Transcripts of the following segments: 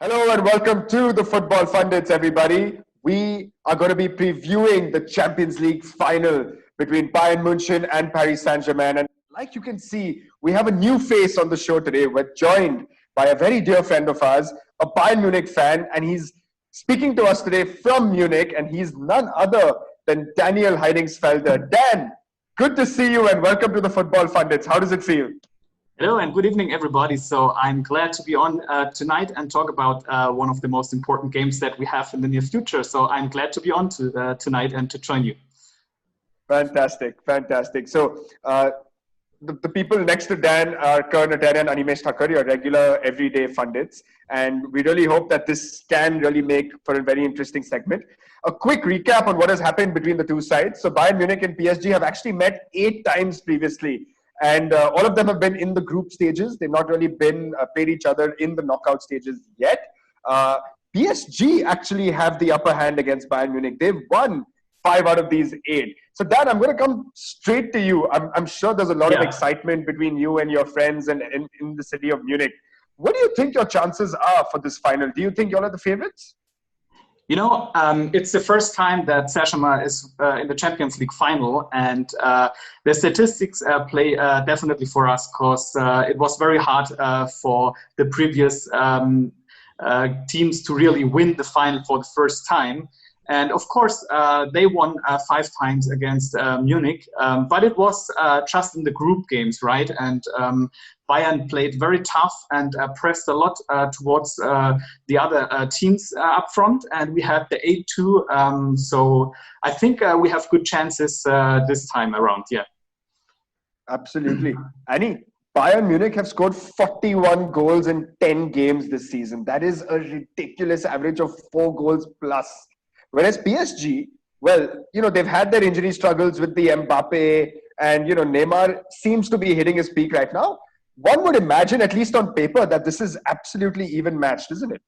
Hello and welcome to the Football Pundits, everybody. We are going to be previewing the Champions League final between Bayern Munich and Paris Saint-Germain. And like you can see, we have a new face on the show today. We're joined by a very dear friend of ours, a Bayern Munich fan, and he's speaking to us today from Munich, and he's none other than Daniel Heidingsfelder. Dan, good to see you and welcome to the Football Pundits. How does it feel? Hello and good evening, everybody. So I'm glad to be on tonight and talk about one of the most important games that we have in the near future. So I'm glad to be on tonight and to join you. Fantastic. So the people next to Dan are Karan Atari and Animesh Thakur, your regular everyday pundits. And we really hope that this can really make for a very interesting segment. A quick recap on what has happened between the two sides. So Bayern Munich and PSG have actually met 8 times previously. And all of them have been in the group stages. They've not really been played each other in the knockout stages yet. PSG actually have the upper hand against Bayern Munich. They've won 5 out of these 8. So Dan, I'm going to come straight to you. I'm sure there's a lot of excitement between you and your friends and in the city of Munich. What do you think your chances are for this final? Do you think you're the favorites? You know, it's the first time that Saint-Germain is in the Champions League final, and the statistics play definitely for us, because it was very hard for the previous teams to really win the final for the first time. And of course, they won 5 times against Munich, but it was just in the group games, right? And Bayern played very tough and pressed a lot towards the other teams up front, and we had the 8-2. So I think we have good chances this time around, yeah. Absolutely. Annie, Bayern Munich have scored 41 goals in 10 games this season. That is a ridiculous average of 4 goals plus. Whereas PSG, well, they've had their injury struggles with the Mbappe, and, Neymar seems to be hitting his peak right now. One would imagine, at least on paper, that this is absolutely even matched, isn't it?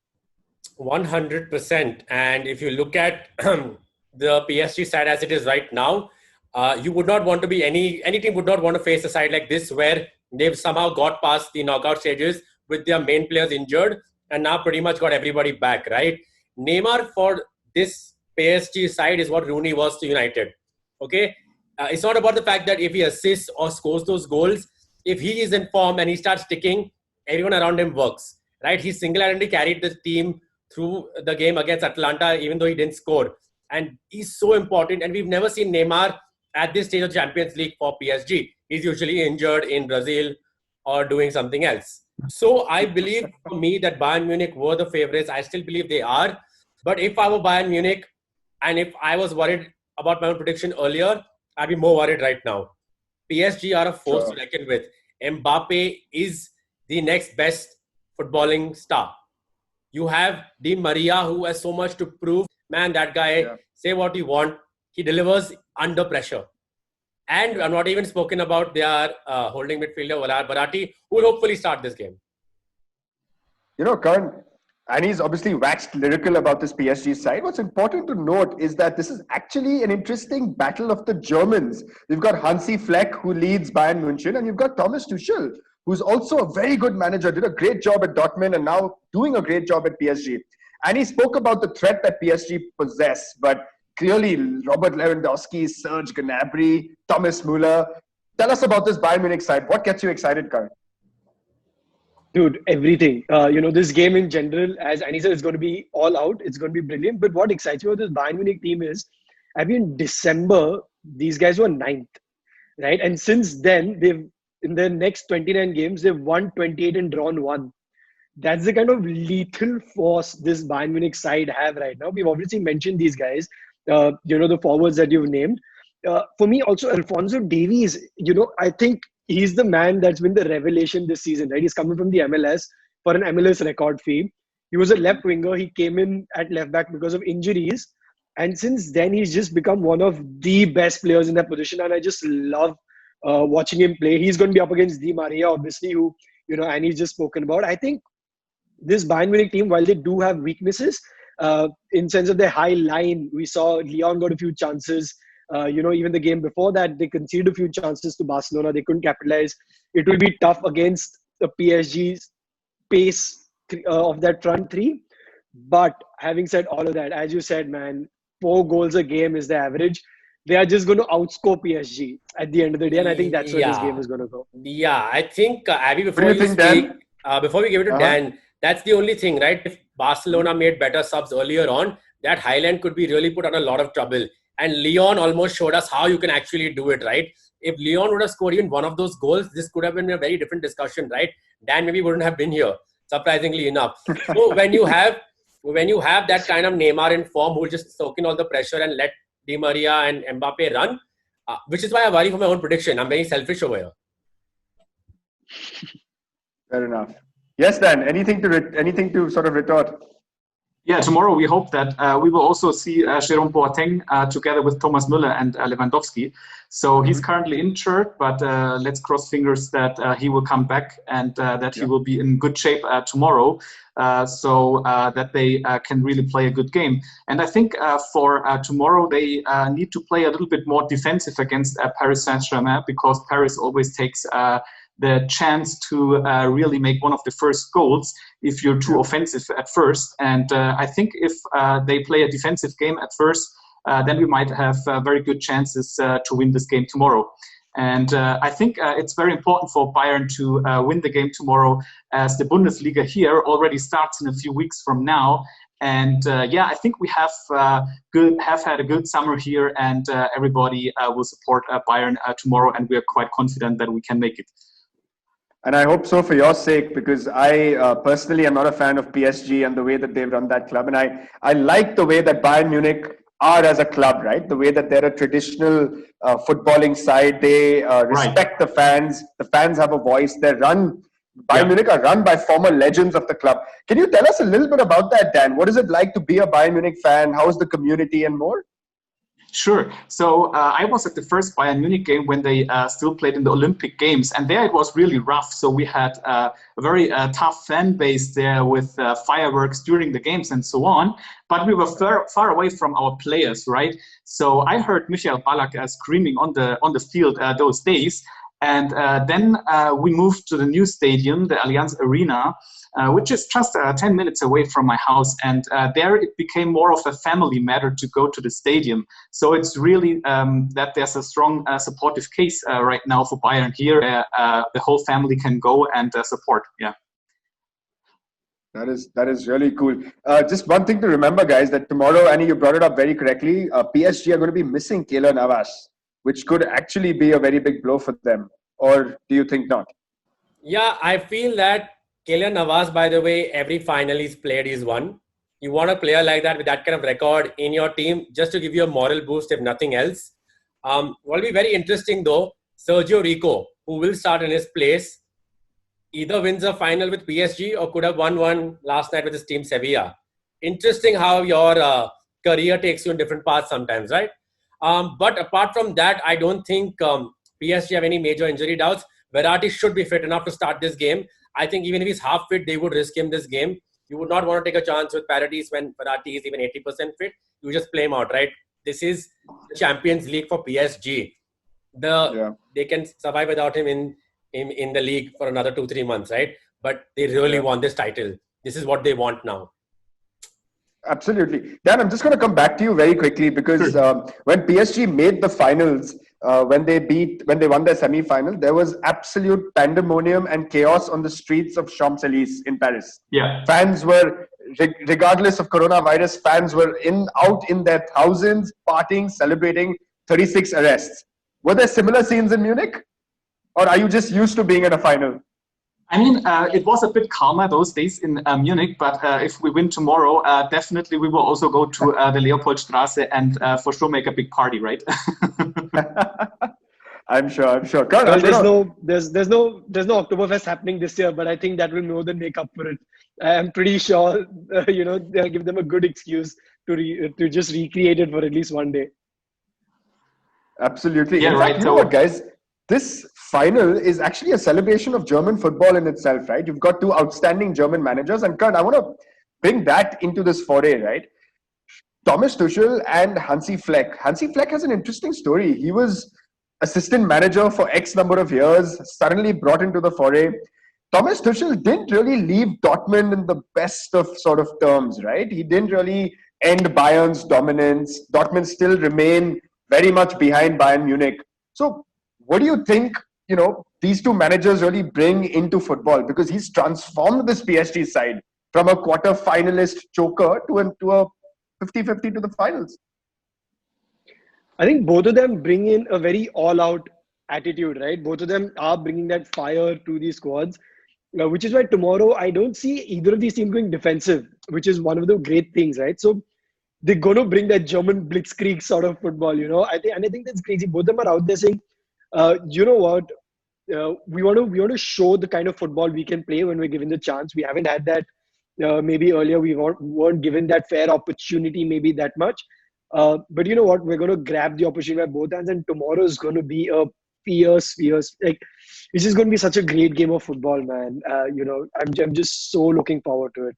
100%. And if you look at the PSG side as it is right now, you would not want to be any team would not want to face a side like this where they've somehow got past the knockout stages with their main players injured and now pretty much got everybody back, right? Neymar for this PSG side is what Rooney was to United. Okay, it's not about the fact that if he assists or scores those goals. If he is in form and he starts ticking, everyone around him works. Right? He single-handedly carried the team through the game against Atalanta, even though he didn't score. And he's so important. And we've never seen Neymar at this stage of Champions League for PSG. He's usually injured in Brazil or doing something else. So I believe for me that Bayern Munich were the favorites. I still believe they are. But if I were Bayern Munich, and if I was worried about my own prediction earlier, I'd be more worried right now. PSG are a force to reckon with. Mbappe is the next best footballing star. You have Di Maria, who has so much to prove. Man, that guy, say what you want, he delivers under pressure. And I'm not even spoken about their holding midfielder, Verratti, who will hopefully start this game. Karan, and he's obviously waxed lyrical about this PSG side. What's important to note is that this is actually an interesting battle of the Germans. You've got Hansi Flick, who leads Bayern Munich, and you've got Thomas Tuchel, who's also a very good manager, did a great job at Dortmund and now doing a great job at PSG. And he spoke about the threat that PSG possess, but clearly Robert Lewandowski, Serge Gnabry, Thomas Müller. Tell us about this Bayern Munich side. What gets you excited, Karan? Dude, everything. This game in general, as Annie said, is going to be all out. It's going to be brilliant. But what excites me about this Bayern Munich team is, in December, these guys were 9th, right? And since then, in their next 29 games, they've won 28 and drawn 1. That's the kind of lethal force this Bayern Munich side have right now. We've obviously mentioned these guys, the forwards that you've named. For me, also, Alphonso Davies, I think he's the man that's been the revelation this season, right? He's coming from the MLS for an MLS record fee. He was a left winger. He came in at left back because of injuries. And since then, he's just become one of the best players in that position. And I just love watching him play. He's going to be up against Di Maria, obviously, who, Annie's just spoken about. I think this Bayern Munich team, while they do have weaknesses, in sense of their high line, we saw Leon got a few chances. Even the game before that, they conceded a few chances to Barcelona. They couldn't capitalize. It will be tough against the PSG's pace of that front three. But having said all of that, as you said, man, 4 goals a game is the average. They are just going to outscore PSG at the end of the day, and I think that's where this game Yeah. is going to go. Yeah, I think, Abby, What do before you you think, speak, Dan? before we give it to Uh-huh. Dan, that's the only thing, right? If Barcelona made better subs earlier on, that Highland could be really put on a lot of trouble. And Leon almost showed us how you can actually do it, right? If Leon would have scored even one of those goals, this could have been a very different discussion, right? Dan maybe wouldn't have been here, surprisingly enough. So when you have that kind of Neymar in form who will just soak in all the pressure and let Di Maria and Mbappe run, which is why I worry for my own prediction. I'm very selfish over here. Fair enough. Yes, Dan. Anything to sort of retort? Yeah, tomorrow we hope that we will also see Jerome Boateng together with Thomas Müller and Lewandowski. So he's currently injured, but let's cross fingers that he will come back and that he will be in good shape tomorrow, so that they can really play a good game. And I think for tomorrow they need to play a little bit more defensive against Paris Saint-Germain, because Paris always takes the chance to really make one of the first goals if you're too offensive at first. And I think if they play a defensive game at first, then we might have very good chances to win this game tomorrow. And I think it's very important for Bayern to win the game tomorrow, as the Bundesliga here already starts in a few weeks from now. And I think we have had a good summer here, and everybody will support Bayern tomorrow, and we are quite confident that we can make it. And I hope so for your sake, because I personally am not a fan of PSG and the way that they've run that club. And I like the way that Bayern Munich are as a club, right? The way that they're a traditional footballing side. They respect the fans. The fans have a voice. Bayern Munich are run by former legends of the club. Can you tell us a little bit about that, Dan? What is it like to be a Bayern Munich fan? How is the community and more? Sure. So I was at the first Bayern Munich game when they still played in the Olympic Games, and there it was really rough. So we had a very tough fan base there with fireworks during the games and so on. But we were far away from our players, right? So I heard Michael Ballack screaming on the field those days. And then we moved to the new stadium, the Allianz Arena, which is just 10 minutes away from my house. And there it became more of a family matter to go to the stadium. So it's really that there's a strong supportive case right now for Bayern here. The whole family can go and support. Yeah. That is really cool. Just one thing to remember, guys, that tomorrow, Annie, you brought it up very correctly. PSG are going to be missing Keylor Navas, which could actually be a very big blow for them. Or do you think not? Yeah, I feel that Keylor Navas, by the way, every final he's played, he's won. You want a player like that with that kind of record in your team, just to give you a moral boost, if nothing else. What will be very interesting, though, Sergio Rico, who will start in his place, either wins a final with PSG or could have won one last night with his team Sevilla. Interesting how your career takes you in different paths sometimes, right? But apart from that, I don't think PSG have any major injury doubts. Verratti should be fit enough to start this game. I think even if he's half fit, they would risk him this game. You would not want to take a chance with Paradis when Verratti is even 80% fit. You just play him out, right? This is the Champions League for PSG. They can survive without him in the league for another 2-3 months, right? But they really want this title. This is what they want now. Absolutely. Dan, I'm just going to come back to you very quickly, because when PSG made the finals, when they won their semi-final, there was absolute pandemonium and chaos on the streets of Champs-Élysées in Paris. Yeah. Fans were, regardless of coronavirus, fans were out in their thousands, partying, celebrating 36 arrests. Were there similar scenes in Munich? Or are you just used to being in a final? I mean, it was a bit calmer those days in Munich, but if we win tomorrow, definitely we will also go to the Leopoldstraße and for sure make a big party, right? I'm sure. Well, there's no Oktoberfest happening this year, but I think that will more than make up for it. I'm pretty sure, they'll give them a good excuse to just recreate it for at least one day. Absolutely. Yeah, right. You know what, guys? This final is actually a celebration of German football in itself, right? You've got two outstanding German managers. And Kurt, I want to bring that into this foray, right? Thomas Tuchel and Hansi Flick. Hansi Flick has an interesting story. He was assistant manager for X number of years, suddenly brought into the foray. Thomas Tuchel didn't really leave Dortmund in the best of sort of terms, right? He didn't really end Bayern's dominance. Dortmund still remain very much behind Bayern Munich. So what do you think, these two managers really bring into football? Because he's transformed this PSG side from a quarter finalist choker to a 50-50 to the finals. I think both of them bring in a very all-out attitude, right? Both of them are bringing that fire to these squads, which is why tomorrow I don't see either of these teams going defensive, which is one of the great things, right? So they're going to bring that German blitzkrieg sort of football, I think that's crazy. Both of them are out there saying, you know what? We want to show the kind of football we can play when we're given the chance. We haven't had that. Maybe earlier we weren't given that fair opportunity, maybe that much. But you know what? We're going to grab the opportunity by both hands, and tomorrow is going to be a fierce. Like, it's just going to be such a great game of football, man. I'm just so looking forward to it.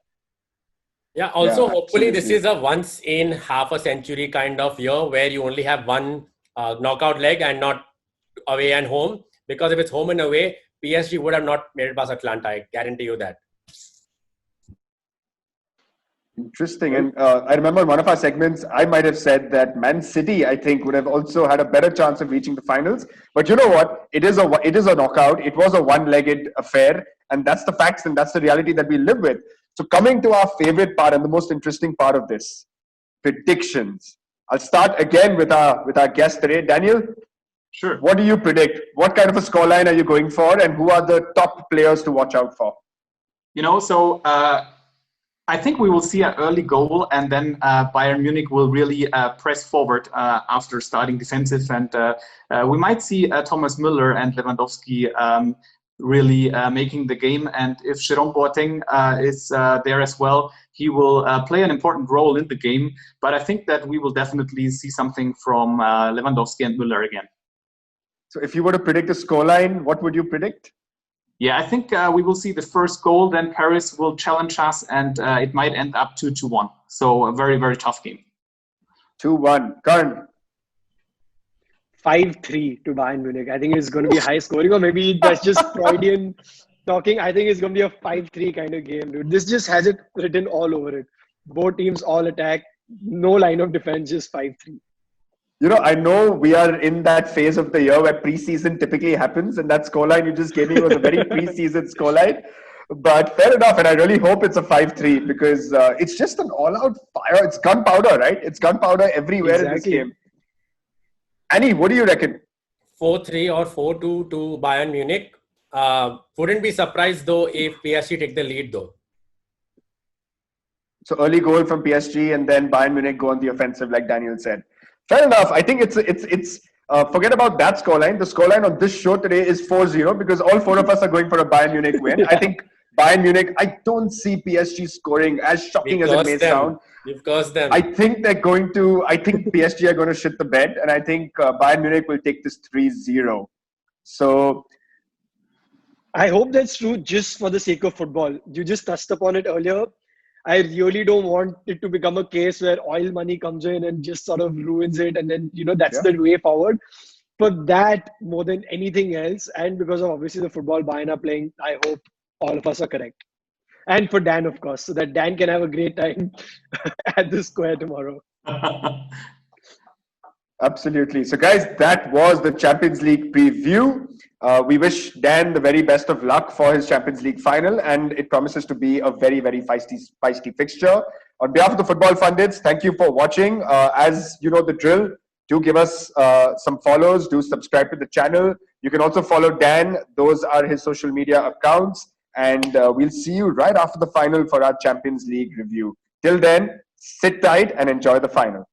Yeah. Also, Yeah, hopefully, absolutely. this is a once in half a century kind of year where you only have one knockout leg and not away and home. Because if it's home and away, PSG would have not made it past Atlanta. I guarantee you that. Interesting. And I remember in one of our segments, I might have said that Man City, I think, would have also had a better chance of reaching the finals. But you know what? It is a knockout. It was a one-legged affair. And that's the facts and that's the reality that we live with. So coming to our favorite part and the most interesting part of this, predictions. I'll start again with our guest today. Daniel, Sure. what do you predict? What kind of a scoreline are you going for? And who are the top players to watch out for? I think we will see an early goal, and then Bayern Munich will really press forward after starting defensive, and we might see Thomas Müller and Lewandowski really making the game. And if Jerome Boateng is there as well, he will play an important role in the game. But I think that we will definitely see something from Lewandowski and Müller again. So if you were to predict a scoreline, what would you predict? Yeah, I think we will see the first goal, then Paris will challenge us, and it might end up 2-1. So a very, very tough game. 2-1. Karan? 5-3 to Bayern Munich. I think it's going to be high scoring, or maybe that's just Freudian talking. I think it's going to be a 5-3 kind of game, dude. This just has it written all over it. Both teams all attack, no line of defense, just 5-3. I know we are in that phase of the year where preseason typically happens, and that scoreline you just gave me was a very preseason scoreline. But fair enough, and I really hope it's a 5-3 because it's just an all-out fire. It's gunpowder, right? It's gunpowder everywhere in this game. Annie, what do you reckon? 4-3 or 4-2 to Bayern Munich. Wouldn't be surprised though if PSG take the lead though. So early goal from PSG, and then Bayern Munich go on the offensive, like Daniel said. Fair enough. I think it's forget about that scoreline. The scoreline on this show today is 4-0 because all four of us are going for a Bayern Munich win. I think Bayern Munich, I don't see PSG scoring, as shocking as it may sound. You've cursed them. I think PSG are going to shit the bed, and I think Bayern Munich will take this 3-0. So I hope that's true just for the sake of football. You just touched upon it earlier. I really don't want it to become a case where oil money comes in and just sort of ruins it. And then, that's the way forward. For that, more than anything else, and because of obviously the football Bayern are playing, I hope all of us are correct. And for Dan, of course, so that Dan can have a great time at the square tomorrow. Absolutely. So guys, that was the Champions League preview. We wish Dan the very best of luck for his Champions League final, and it promises to be a very, very feisty fixture. On behalf of the Football Pundits, thank you for watching. As you know the drill, do give us some follows, do subscribe to the channel. You can also follow Dan. Those are his social media accounts. And we'll see you right after the final for our Champions League review. Till then, sit tight and enjoy the final.